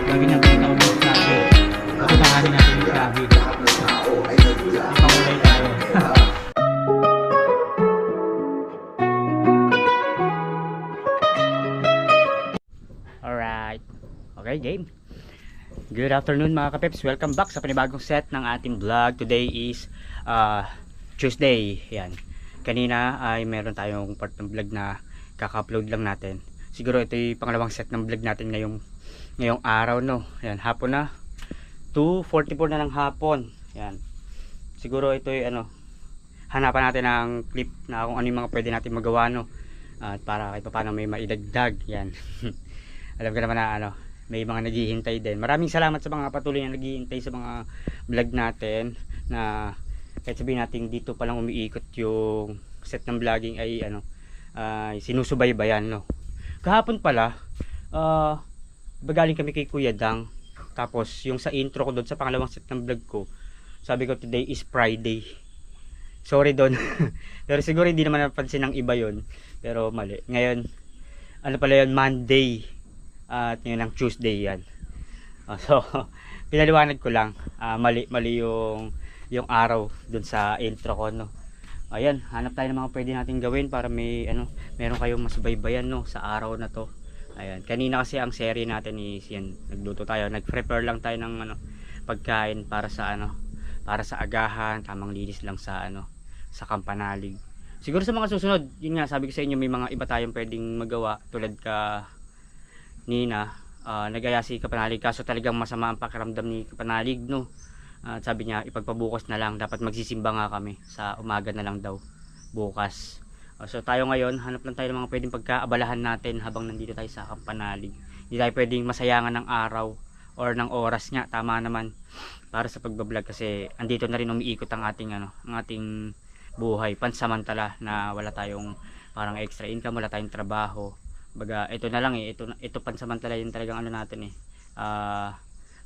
Lagi niyang tinatawag yung sabi. Pagkakahanin natin yung sabi. Ipakulay tayo. Alright. Okay, game. Good afternoon mga kapeps. Welcome back sa panibagong set ng ating vlog. Today is Tuesday. Yan. Kanina ay meron tayong part ng vlog na kaka-upload lang natin. Siguro ito yung pangalawang set ng vlog natin ngayong araw, no. Yan, hapon na. 2:44 na ng hapon. Yan. Siguro ito yung hanapan natin ng clip na kung ano yung mga pwede natin magawa, no. At para kahit paano may maidagdag. Yan. Alam ko naman na may mga naghihintay din. Maraming salamat sa mga patuloy na naghihintay sa mga vlog natin, na kahit sabihin natin dito pa lang umiikot yung set ng vlogging ay sinusubaybayan, no. Kahapon pala galing kami kay Kuya Dang, tapos yung sa intro ko doon sa pangalawang set ng vlog ko, sabi ko today is Friday. Sorry doon. Pero siguro hindi naman napansin ng iba yon, pero mali. Ngayon pala yun, Monday. At ngayon ang Tuesday yan. So pinaliwanag ko lang, mali yung araw dun sa intro ko, no. Ayan, hanap tayo ng mga pwede natin gawin para meron kayong masubaybayan, no, sa araw na to. Ayan, kanina kasi ang serie natin is yan, nagluto tayo, nag-prepare lang tayo ng pagkain para sa agahan, tamang linis lang sa sa Kampanalig. Siguro sa mga susunod, yun nga, sabi ko sa inyo, may mga iba tayong pwedeng magawa tulad ka Nina, nagaya si Kapanalig, kaso talagang masama ang pakiramdam ni Kapanalig, no. At sabi niya ipagpabukas na lang, dapat magsisimba nga kami sa umaga na lang daw bukas. So tayo ngayon, hanap lang tayo ng mga pwedeng pagkaabalahan natin habang nandito tayo sa Kampanalig. Hindi tayo pwedeng masayangan ng araw or ng oras nga, tama naman para sa pagbablog, kasi andito na rin umiikot ang ating buhay pansamantala, na wala tayong parang extra income, wala tayong trabaho. Baga, ito na lang ito pansamantala yun talagang natin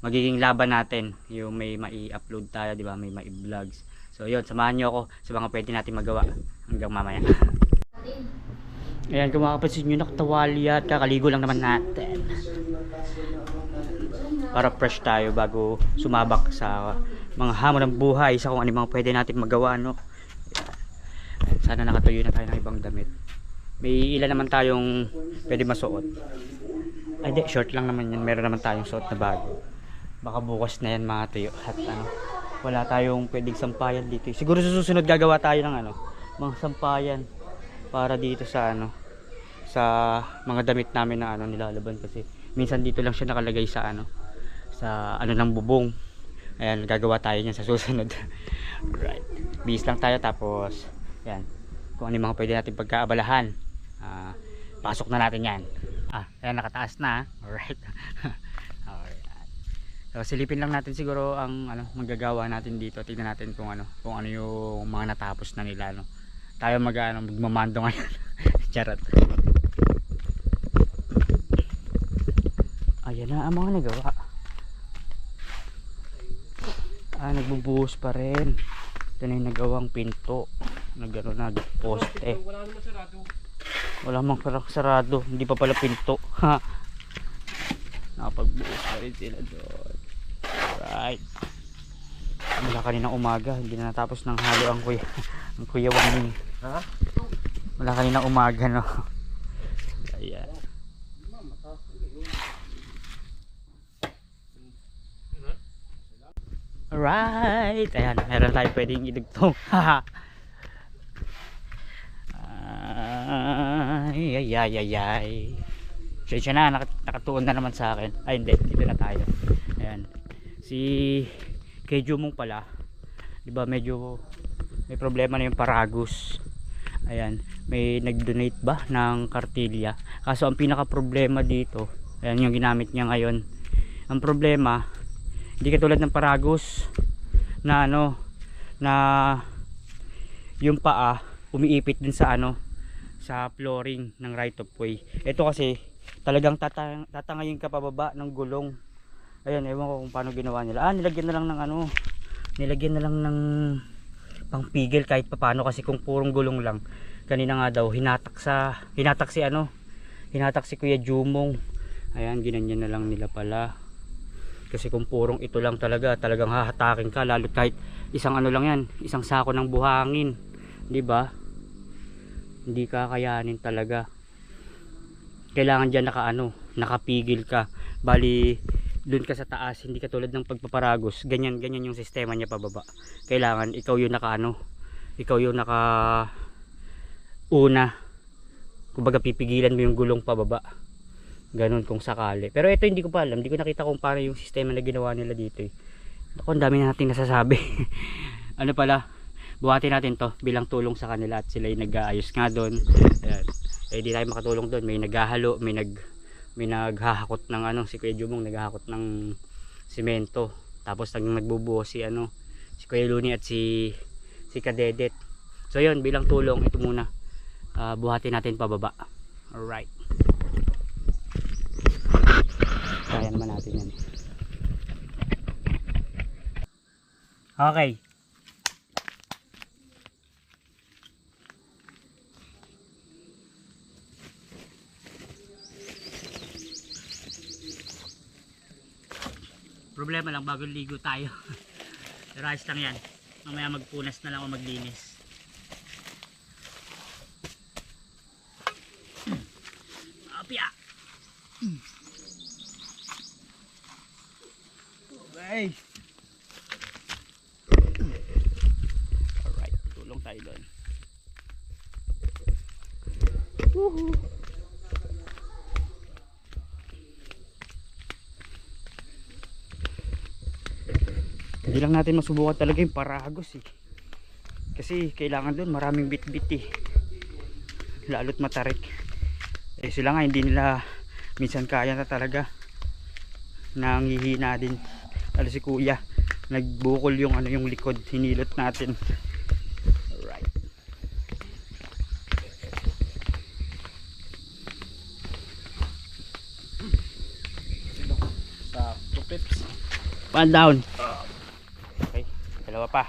magiging laban natin yung may mai-upload tayo, di ba, may mai-vlogs. So yun, samahan nyo ako sa mga pwede natin magawa hanggang mamaya. Ayan, kung makapansin nyo, nakatawali at kakaligo lang naman natin para fresh tayo bago sumabak sa mga hamon ng buhay, sa kung ano mga pwede natin magawa, no. Sana nakatuyo na tayo ng ibang damit. May ilan naman tayong pwede masuot. Ay di, short lang naman yan. Meron naman tayong suot na bago. Baka bukas na yan mga tuyo. At wala tayong pwedeng sampayan dito. Siguro sa susunod gagawa tayo ng mga sampayan para dito sa sa mga damit namin na nilalaban, kasi minsan dito lang siya nakalagay sa sa ng bubong. Ayan, gagawa tayo niyan sa susunod. Right. Bis lang tayo, tapos yan, kung ano yung mga pwede natin pagkaabalahan, pasok na natin yan. Ayan, nakataas na. Alright. Alright. So silipin lang natin siguro ang magagawa natin dito. Tingnan natin kung ano yung mga natapos na nila, no. Tayo magmamando ngayon. Charot. Ayan na ang mga nagawa. Nagbubuhos pa rin. Ito na yung nagawang pinto, nagposte. Wala mang sarado, hindi pa pala pinto. Nakapagbuhos pa rin sila doon. Alright. Mula kaninang umaga, hindi na natapos ng halo ang kuya Waning. Mula kaninang umaga, no. Ayan. Alright. Ayan, meron tayo pwedeng idugtong. Ay. Siya na, nakatuon na naman sa akin. Ay hindi, dito na tayo. Ayan. Si kay Jumong pala, di ba, medyo may problema na yung paragus. Ayan, may nag-donate ba ng kartilya. Kaso ang pinaka problema dito, ayan yung ginamit niya ngayon. Ang problema, hindi katulad ng paragus na na yung paa umiipit din sa sa flooring ng right of way. Ito kasi talagang tatangayin ka pababa ng gulong. Ayan, ewan ko kung paano ginawa nila. Nilagyan na lang ng pangpigil kahit papaano, kasi kung purong gulong lang, kanina nga daw hinatak si Kuya Jumong. Ayan, ginanyan na lang nila pala. kasi kung purong ito lang talaga, talagang hahatakin ka, lalo kahit isang ano lang yan, isang sako ng buhangin, di ba? Hindi kakayanin talaga. Kailangan diyan nakapigil ka. Bali doon ka sa taas, hindi ka tulad ng pagpaparagos. Ganyan yung sistema niya pababa. Kailangan ikaw yung ikaw yung una. Kumbaga pipigilan mo yung gulong pababa. Ganun kung sakali. Pero ito hindi ko pa alam, hindi ko nakita kung paano yung sistema na ginawa nila dito eh. Ako, ang dami na nating nasasabi. Ano pala, buhatin natin to bilang tulong sa kanila at sila yung nag-aayos nga doon. Ayan. Eh di tayo makatulong doon, may naghahalo, may naghahakot ng si Kuya Jumong naghahakot ng simento, tapos nagbubuo si si Kuya Luni at si Kadedet. So yun, bilang tulong ito muna, buhatin natin pababa. Alright, kaya naman natin yan. Okay, problema lang bago ligo tayo. Pero ayos lang yan, mamaya magpunas na lang o maglinis. Apya. Okay, alright, tulong tayo doon. Woohoo. Hindi lang natin masubukan talaga yung paragos eh. Kasi kailangan doon maraming bit-bit eh. Lalo't matarik. Eh sila nga hindi nila minsan kaya na talaga. Nangihina din. Lalo si Kuya, nagbukol yung yung likod, hinilot natin. Alright. Sa pips. One down. Okay, dalawa pa.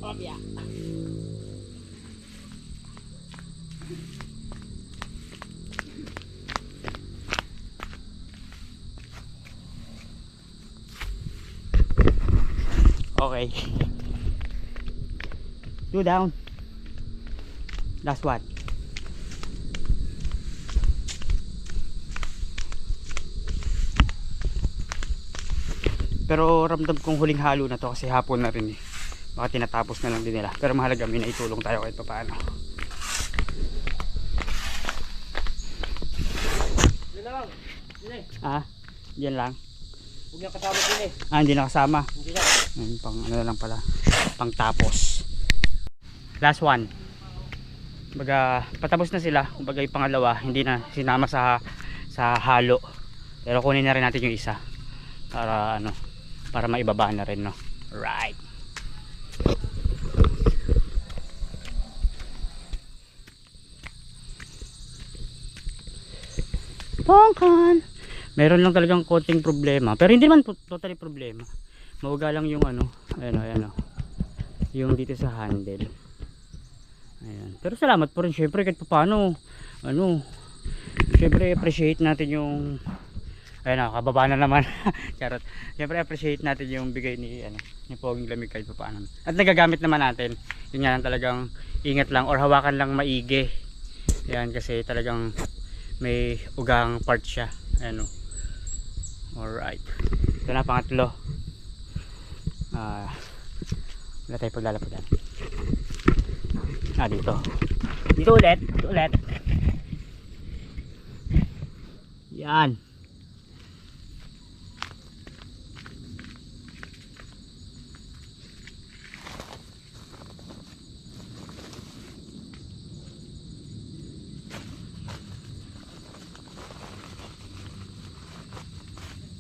Oh, yeah. Okay. 2 down. Last one. Pero ramdam kong huling halo na to kasi hapon na rin eh. Baka tinatapos na lang din nila. Pero mahalaga, may naitulong tayo kahit pa paano. Diyan lang. Diyan lang. Huwag niya kasama din eh. Hindi na kasama. Hindi na. Pang ano lang pala. Pang tapos. Last one. Kumbaga patapos na sila. Kumbaga yung pangalawa hindi na sinama sa halo. Pero kunin na rin natin yung isa. Para para maibaba na rin, no. Right. Pongkan. Meron lang talagang konting problema. Pero hindi naman totally problema. Mauga lang yung ayan. Yung dito sa handle. Ayan. Pero salamat po rin syempre kahit paano. Syempre appreciate natin yung kababa na naman. Charot. Syempre appreciate natin yung bigay ni Poging Lamig kahit paano. At nagagamit naman natin. Yun nga lang, talagang ingat lang or hawakan lang maigi. Yan kasi talagang may ugang part siya. Alright. Ito na pangatlo. Wala tayo paglalapagan. Dito ulit. Yan.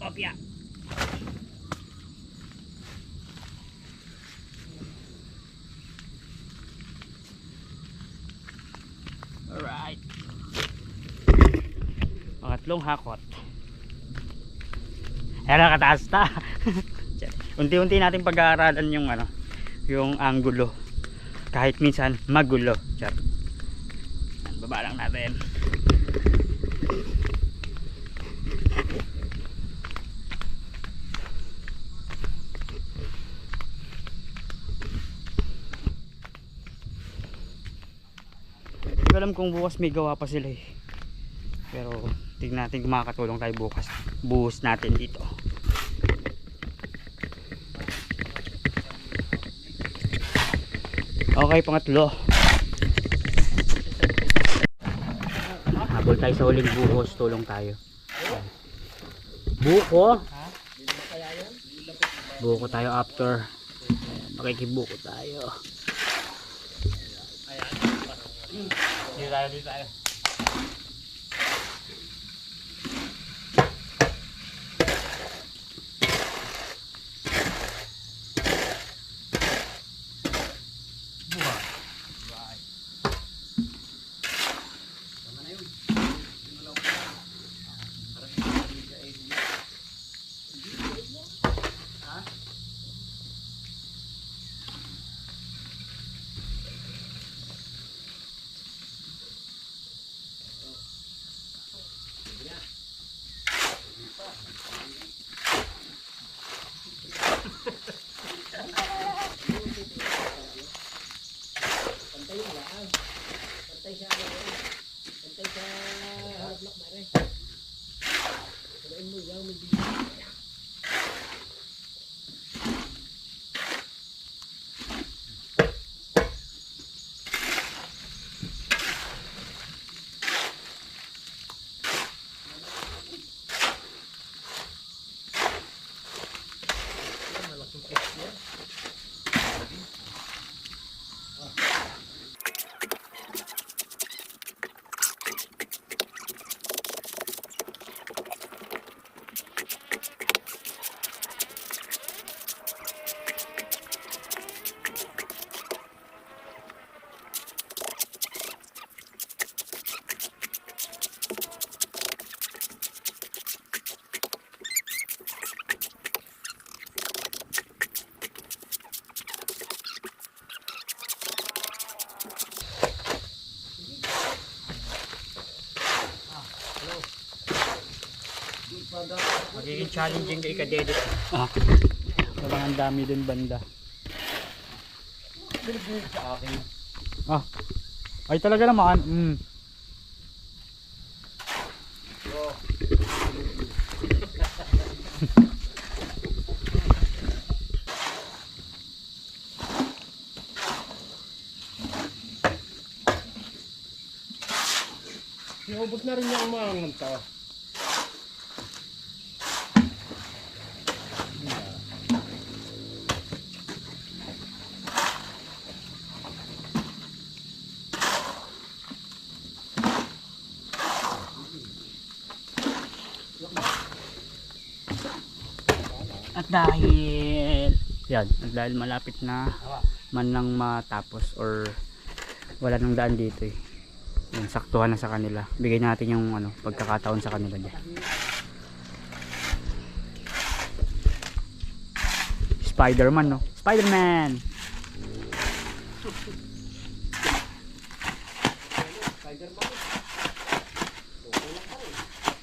Opya. Pangatlong hakot. Ayan, nakataas ta. Unti-unti natin pag-aaralan yung ano, yung anggulo. Kahit minsan magulo. Char. Ayan, baba lang natin. Hindi ko alam kung bukas may gawa pa sila eh. Pero tignan natin kung makakatulong tayo bukas. Buhos natin dito. Okay, pangatlo. Habol tayo sa huling buhos, tulong tayo. Buko. Buko tayo after. Makikibuko tayo. Dito tayo. Magiging challenging kay Kadedit. Parang ang dami din banda. Ay talaga naman. Naubos na rin yung mga to. At dahil malapit na man lang matapos or wala nang daan dito eh. Yung saktuhan na sa kanila. Bigay natin yung ano, pagkakataon sa kanila diyan. Spider-Man, no? Spider-Man.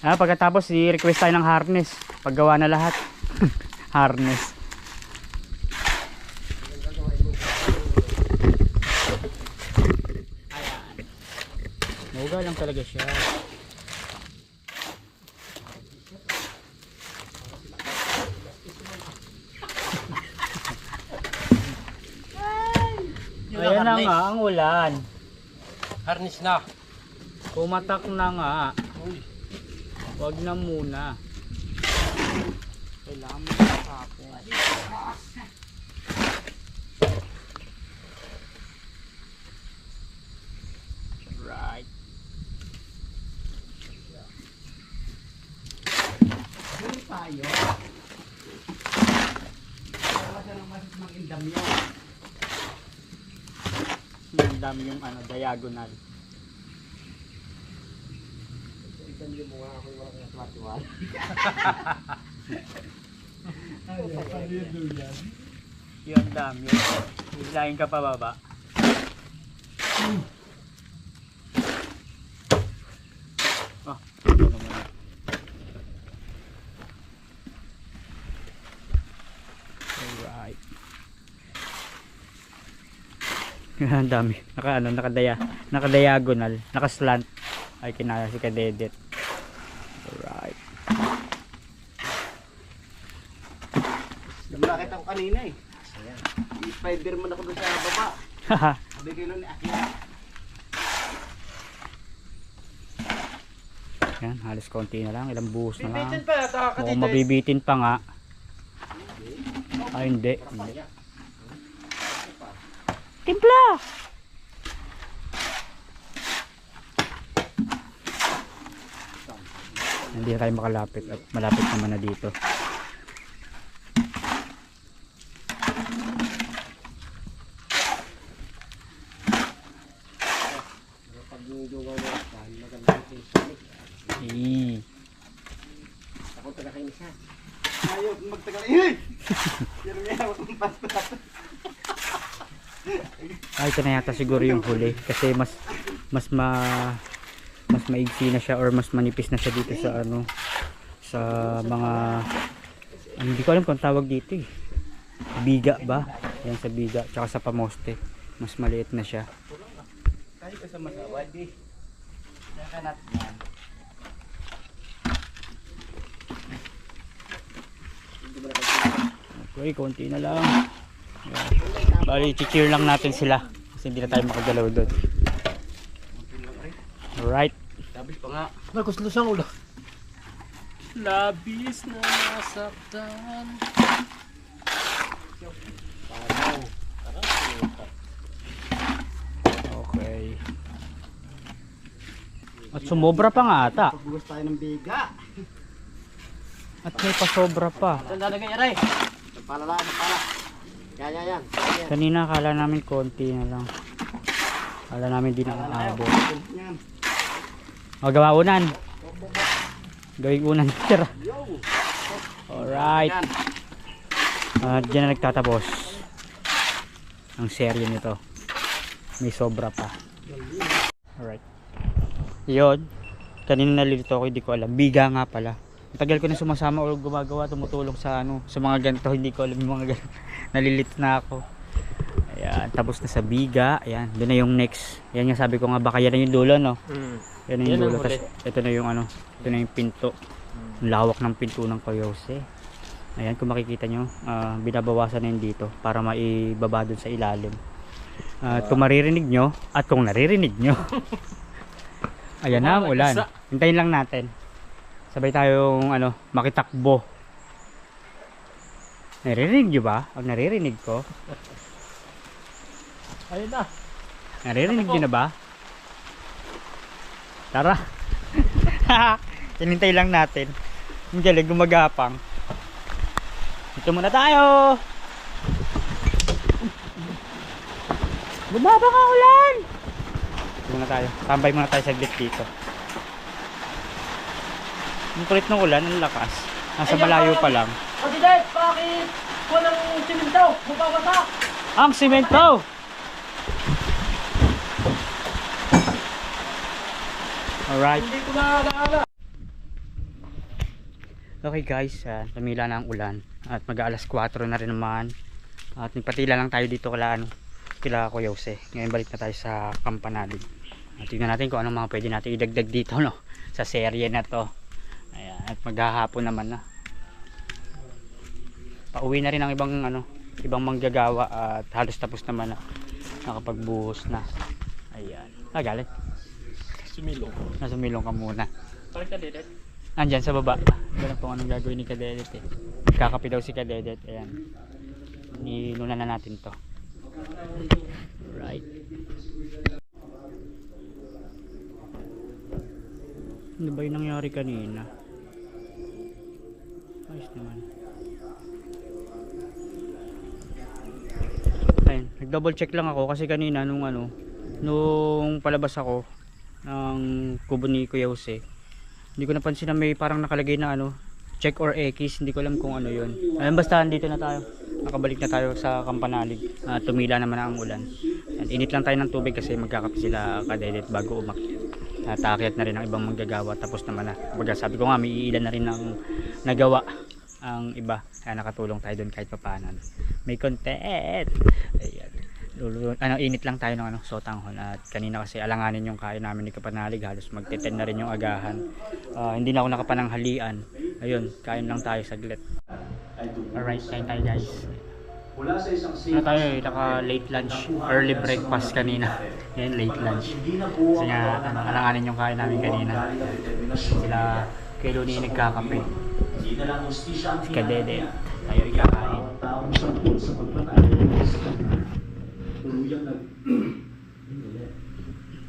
Pagkatapos i-request tayo ng harness. Paggawa na lahat. Harness. Mauga lang talaga siya. Ayan na nga ang ulan. Harness na. Pumatak na nga. Wag na muna. Kailangan mo tapos. Right. Dito tayo. Wala lang mas mag-indam yun. Indam yung ano, diagonal. mo nga ako yung walang aswatiwan. Yung dami. Hilahin ka pa baba. Oh, ito naman. Alright. Ang dami. Naka-diagonal, naka-slant. Ay kinaya si Kadedet. Alright. Nakita ko kanina eh. I-Spiderman ako doon sa baba. Haha. Sabi ko nun, Akira. Yan, halos konti na lang. Ilang buhos na lang. Bibitin pa yata ka Oo, mabibitin pa nga. Ay, hindi. Timpla! Hindi na tayo makalapit at malapit naman na dito. Pag nilungaw mo, maganda yung sulit. Ako taga-kainis ha. Ayaw magtagal. Hey! Yan nga, ang pastat. Ay, ito na yata siguro yung huli kasi mas maigsi na siya or mas manipis na siya dito sa ano sa mga hindi ko alam kung tawag dito eh. Biga ba? Yan sa biga tsaka sa pamoste. Mas maliit na siya. Tayo ka sa masawad eh. Nakanat yan. Okay, konti na lang. Ayan. Bali, cheer lang natin sila kasi hindi na tayo makagalaw doon. Alright. Tapos pa nga. Nagkuslos ang ulo. Labis na nasaktan. Okay. At sumobra pa nga ata. Pagbugas tayo ng biga. At may pasobra pa. Saan lalagay aray? Napala. Yan. Kanina akala namin konti na lang. Akala namin di nakakaabot. Yan. Magawa unan. Gawing unan tira. Yo! Alright. Yan. At dyan na nagtatapos ang serye nito. May sobra pa. Alright. Yun. Kanina nalilito ako, hindi ko alam. Biga nga pala. Tagal ko na sumasama o gumagawa, tumutulong sa ano, sa mga ganito. Hindi ko alam yung mga ganito. Nalilito na ako. Ayan, tapos na sa biga. Ayan, doon na yung next. Ayan nga sabi ko nga, baka yan na yung dulo, no? Yan na yung Yan ang dulo. huli. Tas, ito na yung ano, ito na yung pinto. Ang lawak ng pinto ng Coyote. Ayan, kung makikita nyo, binabawasan na yun dito para maibaba dun sa ilalim. At kung maririnig nyo, at kung naririnig nyo, ayan na ang ulan. Hintayin lang natin. Sabay tayong ano, makitakbo. Naririnig nyo ba? Ang naririnig ko. Ayun na. Naririnig nyo na ba? Tara. Hinintay lang natin. Ang galing gumagapang. Dito muna tayo. Bumaba ka ulan. Dito muna tayo. Tambay muna tayo saglit dito. Ang kulit ng ulan, ang lakas. Nasa malayo pa lang. Kasi dahil, bakit? Walang siminto. Bumabasa. Ang simento! Alright. Hindi ko na alaala. Okay guys, tumila na ang ulan. At mag-aalas 4 na rin naman. At nagpatila lang tayo dito kila Kuya Jose. Ngayon balik na tayo sa kampanadin. At tingnan natin kung anong mga pwede natin idagdag dito, no? Sa serye na to. Ayan, at maghahapon naman na. Pauwi na rin ang ibang manggagawa at halos tapos naman na. Nakapagbuhos na. Ayan. Galit. Sumilong. Nasumilong ka muna. Balik ka din. Andyan sa baba. Ganun po anong gagawin ni Kadedet eh. Kakapi daw si Kadedet. Ayan. Ninunan na natin to. Right. Ano ba yung nangyari kanina? Ayos naman. Ayun. Nag-double check lang ako kasi kanina nung palabas ako ng kubo ni Kuya Jose, Hindi ko napansin na may parang nakalagay na ano, check or X, hindi ko alam kung ano yun. Ayun, basta dito na tayo. Nakabalik na tayo sa Kampanalig. Tumila naman ang ulan. And init lang tayo ng tubig kasi magkakape sila kadedet bago umakyat. At aakyat na rin ang ibang manggagawa, tapos naman na. Baga sabi ko nga, may ilan na rin ng nagawa ang iba. Kaya nakatulong tayo doon kahit papaano. May content. Ayan. Init lang tayo ng sotanghon. At kanina kasi alanganin yung kain namin ni Kapanalig. Halos magteten na rin yung agahan. Hindi na ako nakapananghalian. Ayun, kain lang tayo saglit. Alright, kain tayo guys. Tayo naka late lunch, early breakfast kanina. Yan, late lunch. Kasi nga, alanganin yung kain namin kanina. Sila kay Luni nagkakape. Si Kadede, tayo ikakain.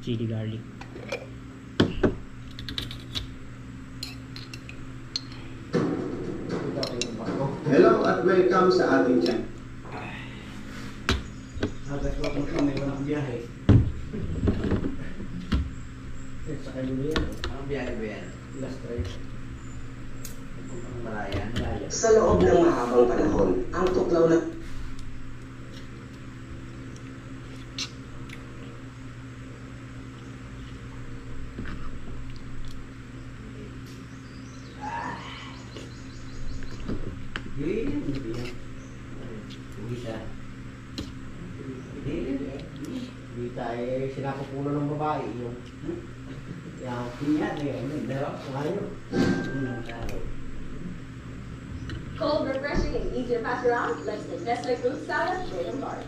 Chili garlic. Hello at welcome sa ating channel. Ang biyahe ba yan? Last drive. Malayan. Sa loob ng mahabang panahon, ang tuklaw na Hindi tayo sinapupuno ng babae yung pinya Cold, refreshing, and easy to pass around. Let's take Nestle Fruit Salad, Freedom Bar.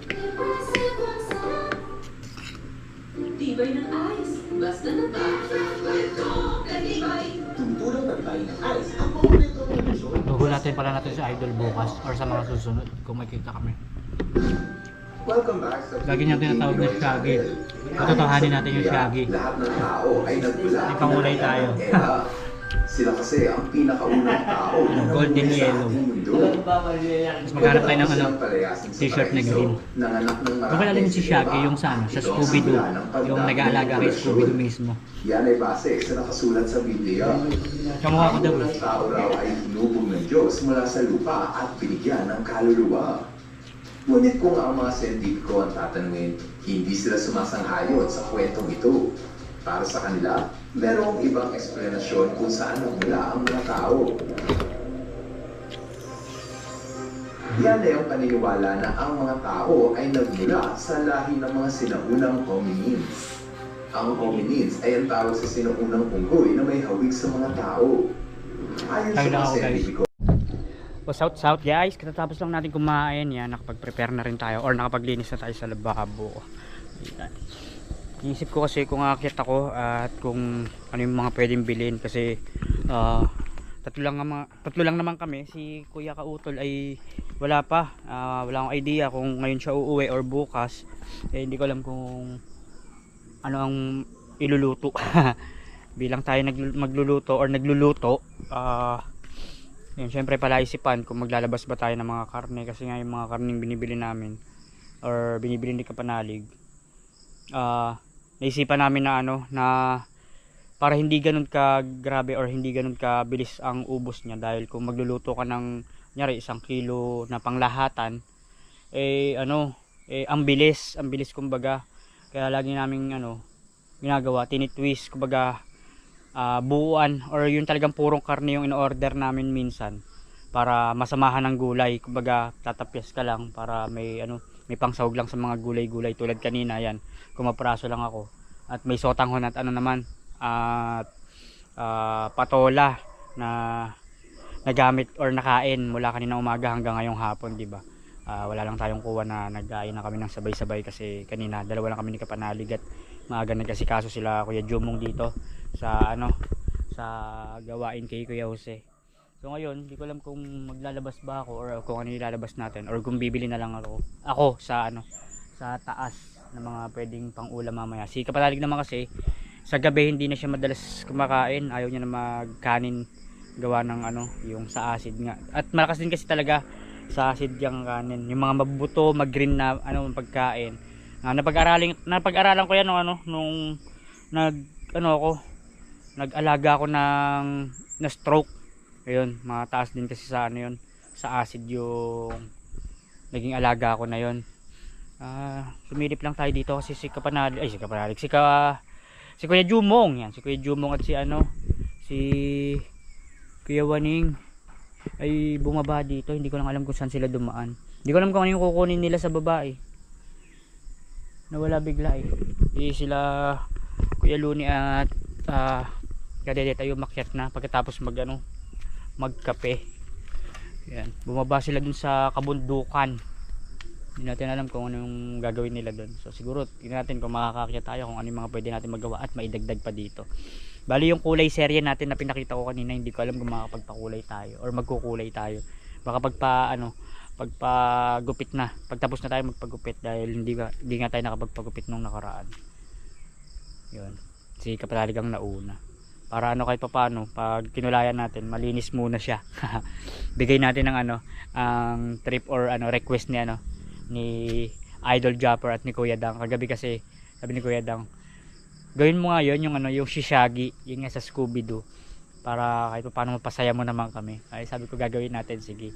Tibay ng ice. Basta na ba? Katibay. tutulong na tayo ng ice ang paborito ng lusyon. Gugulatin pala natin si Idol bukas or sa mga susunod kung makikita kami. Welcome back sa Lagi niyang tinatawag na Shaggy. Patutuhanin natin yung Shaggy. Lahat ng tao ay nagmula. May pangulay tayo. Sila kasi ang pinakaunang tao na Golden namuhay sa yellow. ating mundo. Mas maghanap tayo ng t-shirt na green. Kung kilala niyo si Shaggy yung sa sa Scooby-Doo, yung nag-aalaga kay Scooby-Doo mismo. Yan ay base sa nakasulat sa Biblia. Kamukha ko daw. Ang tao raw ay hinubog ng Diyos mula sa lupa at binigyan ng kaluluwa. Ngunit kung ang mga siyentipiko ang tatanungin, hindi sila sumasang-ayon sa kwentong ito. Para sa kanila, merong ibang eksplanasyon kung saan nagmula ang mga tao. Yan ay ang paniniwala na ang mga tao ay nagmula sa lahi ng mga sinaunang hominins. Ang hominins ay ang tawag sa sinaunang unggoy na may hawig sa mga tao. Ayon sa mga siyentipiko, South guys, katatapos lang natin kumain yan, nakapag-prepare na rin tayo or nakapaglinis na tayo sa lababo. Iisip ko kasi kung aakyat ako at kung ano yung mga pwedeng bilhin kasi tatlo lang naman kami. Si Kuya Kautol ay wala pa, wala akong idea kung ngayon siya uuwi or bukas. Hindi ko alam kung ano ang iluluto. Bilang tayo magluluto or nagluluto, yun, syempre palaisipan kung maglalabas ba tayo ng mga karne kasi nga yung mga karneng binibili namin or binibili ni Kapanalig, naisipan namin na na para hindi ganun ka grabe or hindi ganun ka bilis ang ubos niya, dahil kung magluluto ka ng nyari 1 kilo na panglahatan ang bilis kumbaga. Kaya lagi naming ginagawa, tinitwist kumbaga, buuan or yung talagang purong karne yung in-order namin minsan para masamahan ng gulay. Kumbaga tatapyas ka lang para may may pangsahog lang sa mga gulay-gulay tulad kanina yan. Kumapraso lang ako at may sotanghon at at patola na nagamit or nakain mula kanina umaga hanggang ngayong hapon, di ba? Wala lang tayong kuha na nagkain na kami ng sabay-sabay kasi kanina dalawa lang kami ni Kapanalig at maaga nagkasikaso sila Kuya Jumong dito sa sa gawain kay Kuya Jose. So ngayon, hindi ko alam kung maglalabas ba ako or kung ano ilalabas natin or kung bibili na lang ako sa sa taas ng mga pwedeng pang-ulam mamaya. Si Kapanalig naman kasi sa gabi hindi na siya madalas kumakain, ayaw niya na magkanin gawa ng yung sa acid nga. At malakas din kasi talaga sa acid yung kanin. Yung mga mabubuto, mag-green na pagkain. Napag-aralan ko yan nung nag-alaga ako ng na stroke. Ayun, mataas din kasi sa ano yun, sa acid yung naging alaga ko na yun. Sumilip lang tayo dito kasi si Kuya Jumong, yan, si Kuya Jumong at si Kuya Waning ay bumaba dito. Hindi ko lang alam kung saan sila dumaan. Hindi ko alam kung ano yung kukunin nila sa babae. Nawala bigla eh. Sila Kuya Luni at Kadede tayo makyat na pagkatapos magkape. Yan, bumaba sila dun sa kabundukan. Hindi natin alam kung ano yung gagawin nila dun. So siguro tingnan natin kung makakakyat tayo, kung ano yung mga pwede natin magawa at maidagdag pa dito. Bali yung kulay serye natin na pinakita ko kanina, hindi ko alam kung makakapagpakulay tayo or magkukulay tayo. Baka pagpagupit na, pagtapos na tayo magpagupit dahil hindi nga tayo nakapagpagupit nung nakaraan. Yun, si Kapanalig ang nauna. Para kahit paano, pag kinulayan natin, malinis muna siya. Bigay natin ng ang trip or request ni Idol Japper at ni Kuya Dang. Kagabi kasi sabi ni Kuya Dang, gawin mo nga yun, yung Shishagi, yung nga sa Scooby-Doo, para kahit paano mapasaya mo naman kami. Ay sabi ko gagawin natin, sige.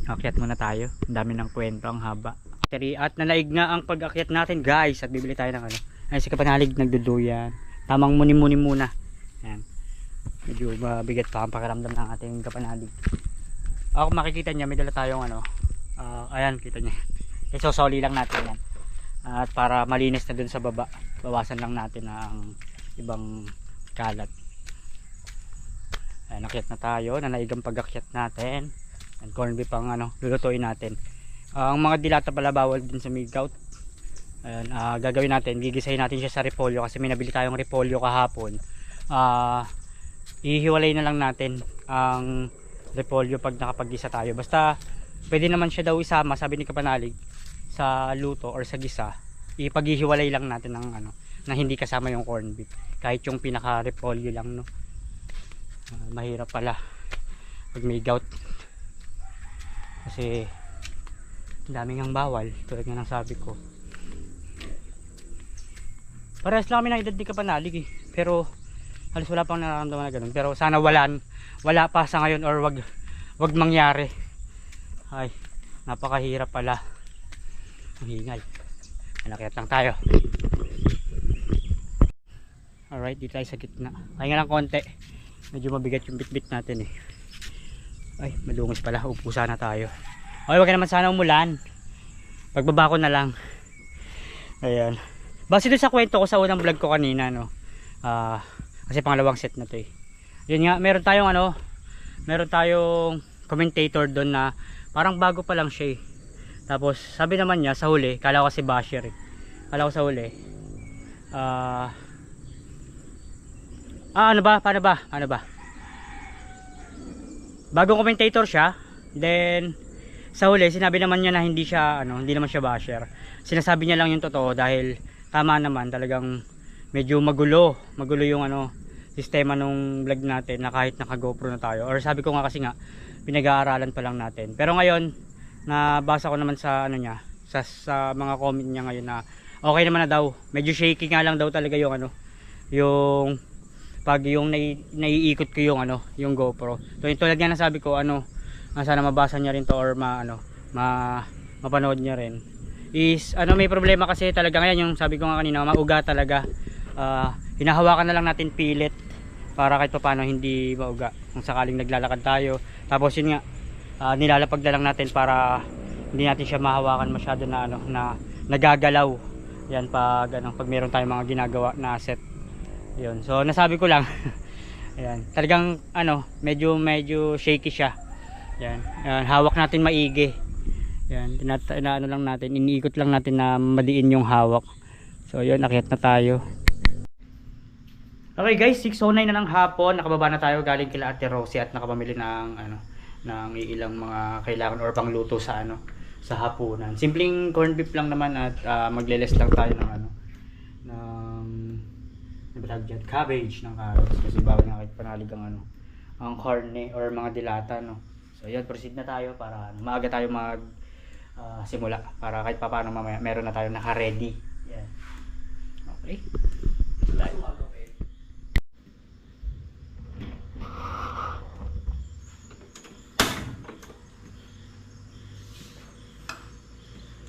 Akyat muna tayo, ang dami ng kwento, ang haba. At nalaig nga ang pag-akyat natin guys, at bibili tayo ng ay si Kapanalig nagduduyan. Tamang muni-muni muna. Yan. Medyo mabigat pa ang pakiramdam ng ating Kapanalig. Ako makikita niya, may dala tayong ayan, kita niya. Isosoli lang natin yan. At para malinis na dun sa baba, bawasan lang natin ang ibang kalat. Ayan, akyat na tayo. Nanaigang pag-akyat natin. And corn beef ang lulutuin natin. Ang mga dilata pala bawal din sa migout. Ayan, gagawin natin, gigisahin natin siya sa repolyo kasi may nabili tayong repolyo kahapon. Ihiwalay na lang natin ang repolyo pag nakapag-gisa tayo. Basta pwede naman siya daw isama, sabi ni Kapanalig, sa luto or sa gisa. Ipaghihiwalay lang natin ng na hindi kasama yung corn beef. Kahit yung pinaka repolyo lang, no. Mahirap pala pag may gout. Kasi daming ang bawal, tulad nga ng sabi ko. Parehas lang kami ng edad ni Kapanalig eh. Pero halos wala pang nararamdaman na ganun. Pero sana wala pa sa ngayon or wag mangyari. Ay, napakahirap pala. Ang hingay. Malakyat lang tayo. Alright, dito tayo sa gitna. Pahinga lang konti. Medyo mabigat yung bitbit natin eh. Ay, malungos pala. Upo sana tayo. Okay, wag naman sana umulan. Pagbaba ko na lang. Ayan. Base doon sa kwento ko sa unang vlog ko kanina, kasi pangalawang set na to eh. Yun nga, meron tayong commentator doon na parang bago pa lang siya eh. Tapos sabi naman niya sa huli, kala ko kasi basher eh. Kala ko sa huli paano ba? Bagong commentator siya. Then sa huli sinabi naman niya na hindi naman siya basher. Sinasabi niya lang yung totoo dahil tama naman, talagang medyo magulo yung sistema nung vlog natin na kahit naka GoPro na tayo. Or sabi ko nga kasi pinag-aaralan pa lang natin. Pero ngayon nabasa ko naman sa sa mga comment niya ngayon na okay naman na daw. Medyo shaky nga lang daw talaga yung yung pag yung naiikot ko yung GoPro. So tulad nga na sabi ko sana mabasa niya rin to or mapanood niya rin. Is may problema kasi talaga ngayon, yung sabi ko nga kanina, mauga talaga. Hinahawakan na lang natin pilit para kahit paano hindi mauga kung sakaling naglalakad tayo. Tapos yun nga, nilalapag na lang natin para hindi natin siya mahawakan masyado na nagagalaw. Yan pag meron tayong mga ginagawa na asset. Yun. So nasabi ko lang. Ayan, talagang medyo shaky siya. Yan. Hawak natin maigi. Yan, lang natin, iniikot lang natin na madiin yung hawak. So yun, akyat na tayo. Okay guys, 6:09 na ng hapon. Nakababa na tayo galing kila Ate Rosie at nakapamili ng ilang mga kailangan or pangluto sa sa hapunan. Simpleng corned beef lang naman at magle-less lang tayo ng cabbage ng carrots kasi bawal nga kahit Panalig ang corne or mga dilata, no. So yun, proceed na tayo para maaga tayo simula para kahit paano mamaya meron na tayo naka-ready. Yan. Okay.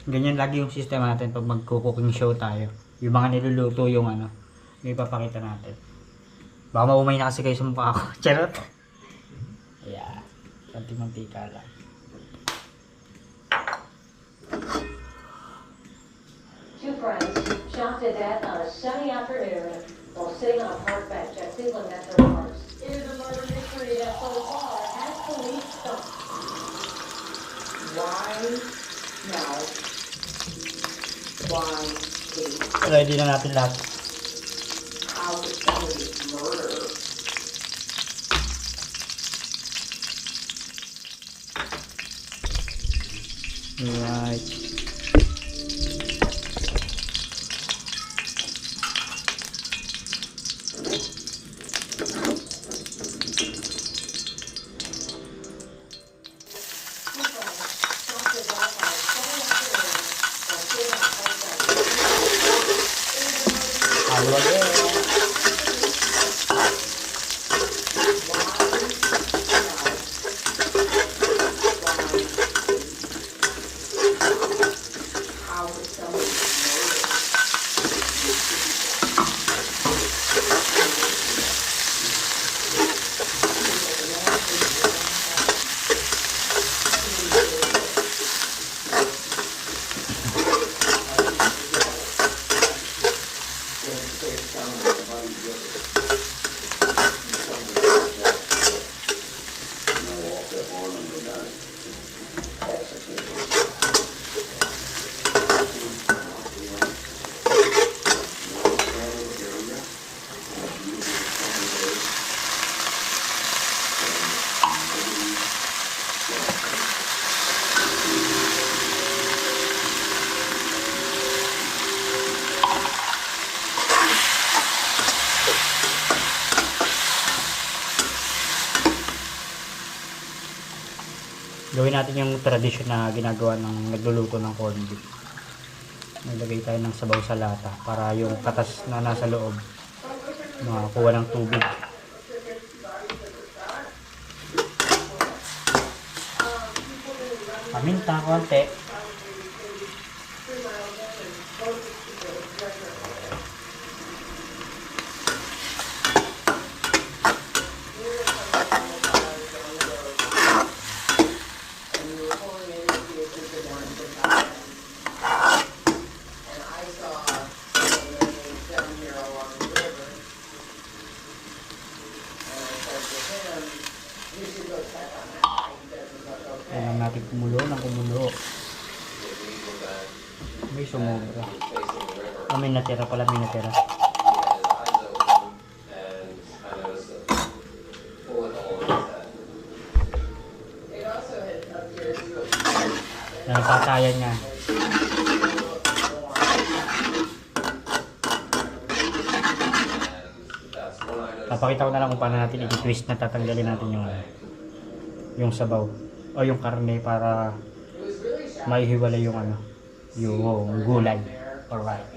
Ganyan lagi yung system natin pag magko-cooking show tayo. Yung mga niluluto yung ano, yung ipapakita natin. Baka maumay na kasi kayo sa mukha ako. Charot! Ayan. Konting mantika lang. Two friends shot to death on a sunny afternoon while sitting on a park bench at Cleveland Metro Parks. It is a murder mystery that so far has police stumped. Why? No. Why? Kate? Ready na natin lahat. How could somebody murder? Right. Two friends shot to death on a sunny afternoon while sitting on a park bench. It is a murder mystery. Halo again. How could somebody murder? Gawin natin yung tradition na ginagawa ng nagluluto ng corned beef. Naglagay tayo ng sabaw sa lata para yung katas na nasa loob makakuha ng tubig. Paminta konti. Kailangan natin kumulo ng kumulo. May sumobra. May natira pala, may natira. Napatayan niya. Papakita ko na lang kung paano natin i-twist na tatanggalin natin yung sabaw o yung karne para maihiwalay yung yung gulay. Alright.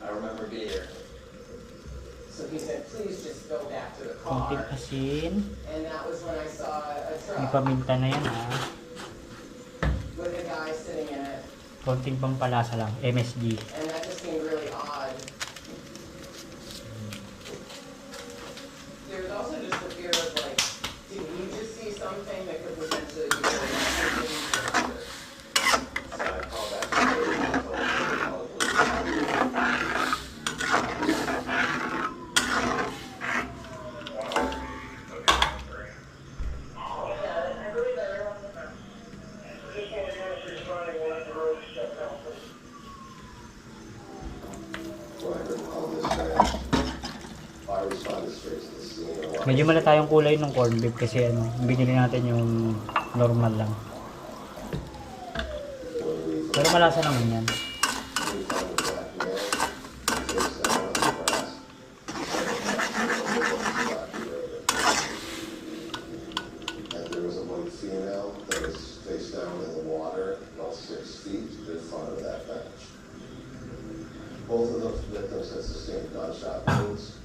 I remember being here. So he said, please just go back to the Konting car. asin. And that was when I saw a May truck paminta na yan with a guy sitting in it. Konting pampalasa lang. MSG. And that just seemed really odd. There was also just the fear of like, did he just see something that could potentially be very interesting? So I called back to the police and told them to call the police. Medyo malata yung kulay ng corned beef kasi binili natin yung normal lang. Pero malasa naman yan. And there was a one female that was face down in the water, about 6 feet in front of that bench. Both of the victims had sustained gunshot wounds.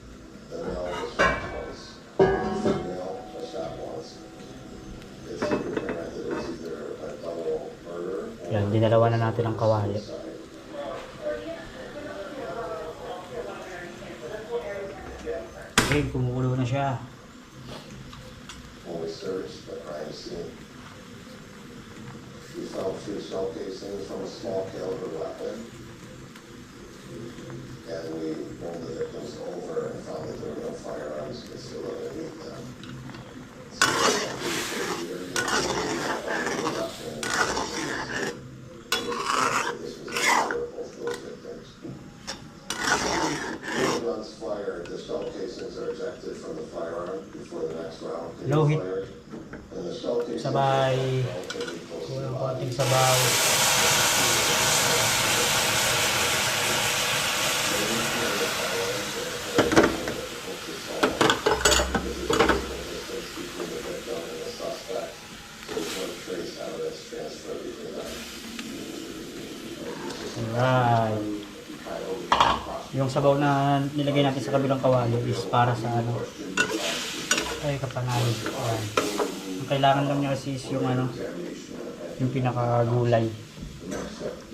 The male was shot twice. The female was shot once. It's apparent that it was either a double Yan, dinalawa na natin ang kawali. Okay, kumukulo na siya. When we searched the crime scene, we found 2 shell casings from a small caliber weapon. And we rolled the victims over and found that there were no firearms concealed underneath them. So we this was a for both those victims. When the guns fired, the shell casings are ejected from the firearm before the next round can Low be hit. fired. And the shell casings Sabay. are relatively close to the Kulang body. konting sabaw. Alright. Yung sabaw na nilagay natin sa kabilang kawali is para sa ano, ay kapanalo. Ayan. Ang kailangan lang niya kasi is yung ano, yung pinakagulay.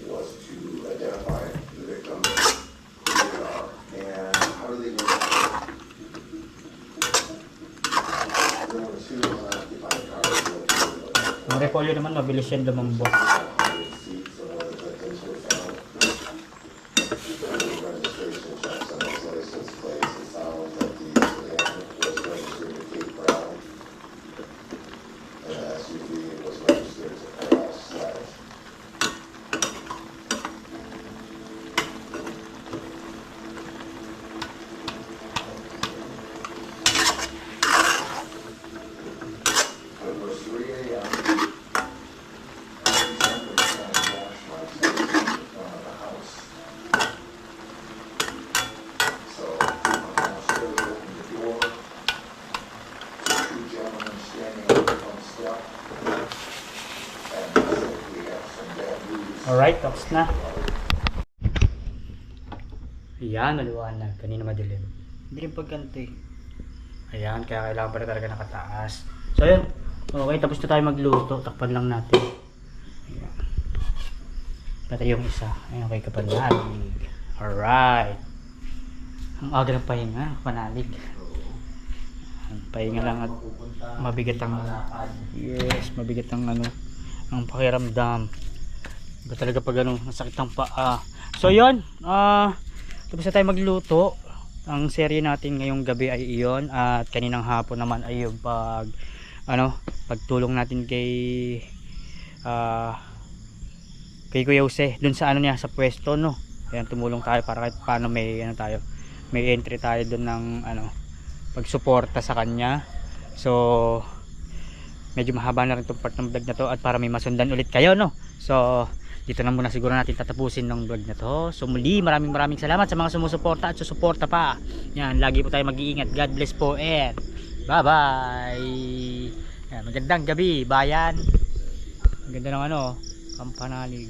Was to identify the victim, who they are, and how do they know that? There were 2 unoccupied cars located Ang repolyo naman mabilis yan lumambot. 100 feet from where the victims were found. The registration checks on its license plates and found that the sedan was registered to Kate Brown, and the SUV was registered to Carl Sledge. It was 3 a.m. Flashlights in front of the house. So, I'm still open the door. 2 gentlemen standing on the front step. And I think we have some bad news. Alright, tapos na. Ayan, maliwanag. Kanina madilim. Hindi rin pagkanto eh. Ayan, kaya kailangan pa rin talaga nakataas. So yun. Okay, tapos na tayo magluto. Takpan lang natin. Ayan. Patay yung isa. Ayan, okay, kapanalig. Alright. Ang aga ng pahinga, kapanalig. Ang pahinga lang at mabigat ang mabigat ang ano, ang pakiramdam. Iba talaga pag ano, masakit ang paa. So yun, tapos na tayo magluto. Ang serye natin ngayong gabi ay iyon, at kaninang hapon naman ay yung pagtulong natin kay Kuya Jose dun sa ano niya, sa pwesto, no. Ayan, tumulong tayo para kahit paano may may entry tayo dun ng pagsuporta sa kanya. So medyo mahaba na rin itong part ng vlog na to, at para may masundan ulit kayo, no. So dito na muna siguro natin tatapusin ng vlog na to. So muli, maraming salamat sa mga sumusuporta at susuporta pa. Yan, lagi po tayo mag-iingat. God bless po, and bye bye. Yan, magandang gabi bayan. Ang ganda ng Kampanalig.